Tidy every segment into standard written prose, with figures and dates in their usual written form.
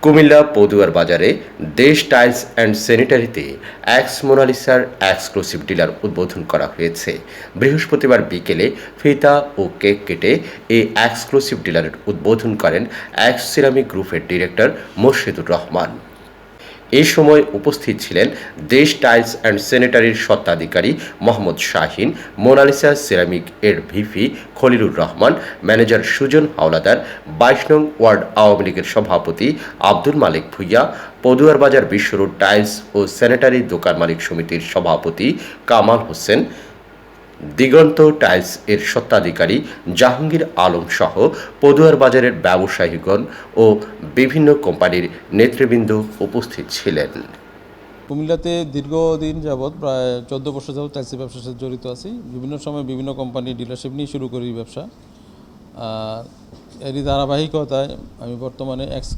কুমিল্লা পদুয়ার বাজারে দেশ টাইলস অ্যান্ড স্যানিটারিতে এক্স মোনালিসার এক্সক্লুসিভ ডিলার উদ্বোধন করা হয়েছে। বৃহস্পতিবার বিকেলে ফিতা ও কেক কেটে এই এক্সক্লুসিভ ডিলারের উদ্বোধন করেন এক্স সিরামিক গ্রুপের ডিরেক্টর মোর্শেদুর রহমান। এ সময় উপস্থিত ছিলেন দেশ টাইলস অ্যান্ড স্যানিটারির স্বত্বাধিকারী মোহাম্মদ শাহিন, মোনালিসা সিরামিক এর ভিপি খলিলুর রহমান, ম্যানেজার সুজন হাওলাদার, ২২ নং ওয়ার্ড আওয়ামী লীগের সভাপতি আব্দুল মালিক ভূঁইয়া, পদুয়ার বাজার বিশ্বরোড টাইলস ও স্যানিটারি দোকান মালিক সমিতির সভাপতি কামাল হোসেন, দিগন্ত টাইলস এর স্বত্বাধিকারী জাহাঙ্গীর আলম সহ পদুয়ার বাজারের ব্যবসায়ীগণ ও বিভিন্ন কোম্পানির নেতৃবৃন্দ উপস্থিত ছিলেন। কুমিল্লাতে দীর্ঘদিন যাবৎ প্রায় ১৪ বছর যাবৎ টাইলসের ব্যবসার সাথে জড়িত আছি। বিভিন্ন সময় বিভিন্ন কোম্পানির ডিলারশিপ নিয়ে শুরু করি ব্যবসা। এরই ধারাবাহিকতায় আমি বর্তমানে এক্স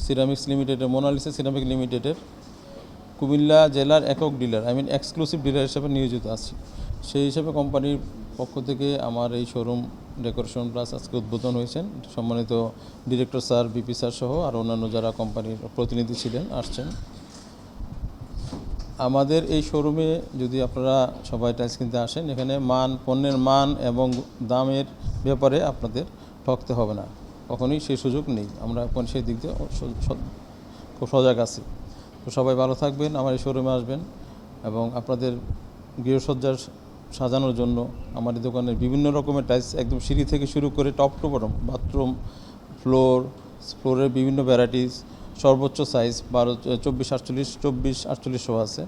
সিরামিক্স লিমিটেডের, মোনালিসা সিরামিক লিমিটেডের কুমিল্লা জেলার একক ডিলার, এক্সক্লুসিভ ডিলার হিসেবে নিয়োজিত আছি। সেই হিসেবে কোম্পানির পক্ষ থেকে আমার এই শোরুম ডেকোরেশন প্লাস আজকে উদ্বোধন হয়েছেন। সম্মানিত ডিরেক্টর স্যার, বিপি স্যার সহ আর অন্যান্য যারা কোম্পানির প্রতিনিধি ছিলেন আসছেন। আমাদের এই শোরুমে যদি আপনারা সবাই টাইলস কিনতে আসেন, এখানে পণ্যের মান এবং দামের ব্যাপারে আপনাদের ঠকতে হবে না, কখনোই সেই সুযোগ নেই। আমরা এখন সেই দিক দিয়ে খুব সজাগ আছি। তো সবাই ভালো থাকবেন, আমার এই শোরুমে আসবেন এবং আপনাদের গৃহসজ্জার সাজানোর জন্য আমার এই দোকানের বিভিন্ন রকমের টাইলস, একদম সিঁড়ি থেকে শুরু করে টপ টু বটম, বাথরুম, ফ্লোরের বিভিন্ন ভ্যারাইটিস, সর্বোচ্চ সাইজ 24-48 সহ আছে।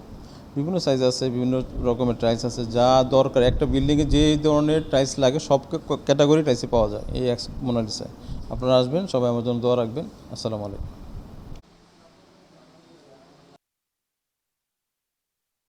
বিভিন্ন সাইজ আছে, বিভিন্ন রকমের টাইলস আছে, যা দরকার একটা বিল্ডিংয়ে যে ধরনের টাইলস লাগে সব ক্যাটাগরি টাইলসে পাওয়া যায় এই এক্স মোনালিসায়। আপনারা আসবেন, সবাই আমার জন্য দোয়া রাখবেন। আসসালামু আলাইকুম।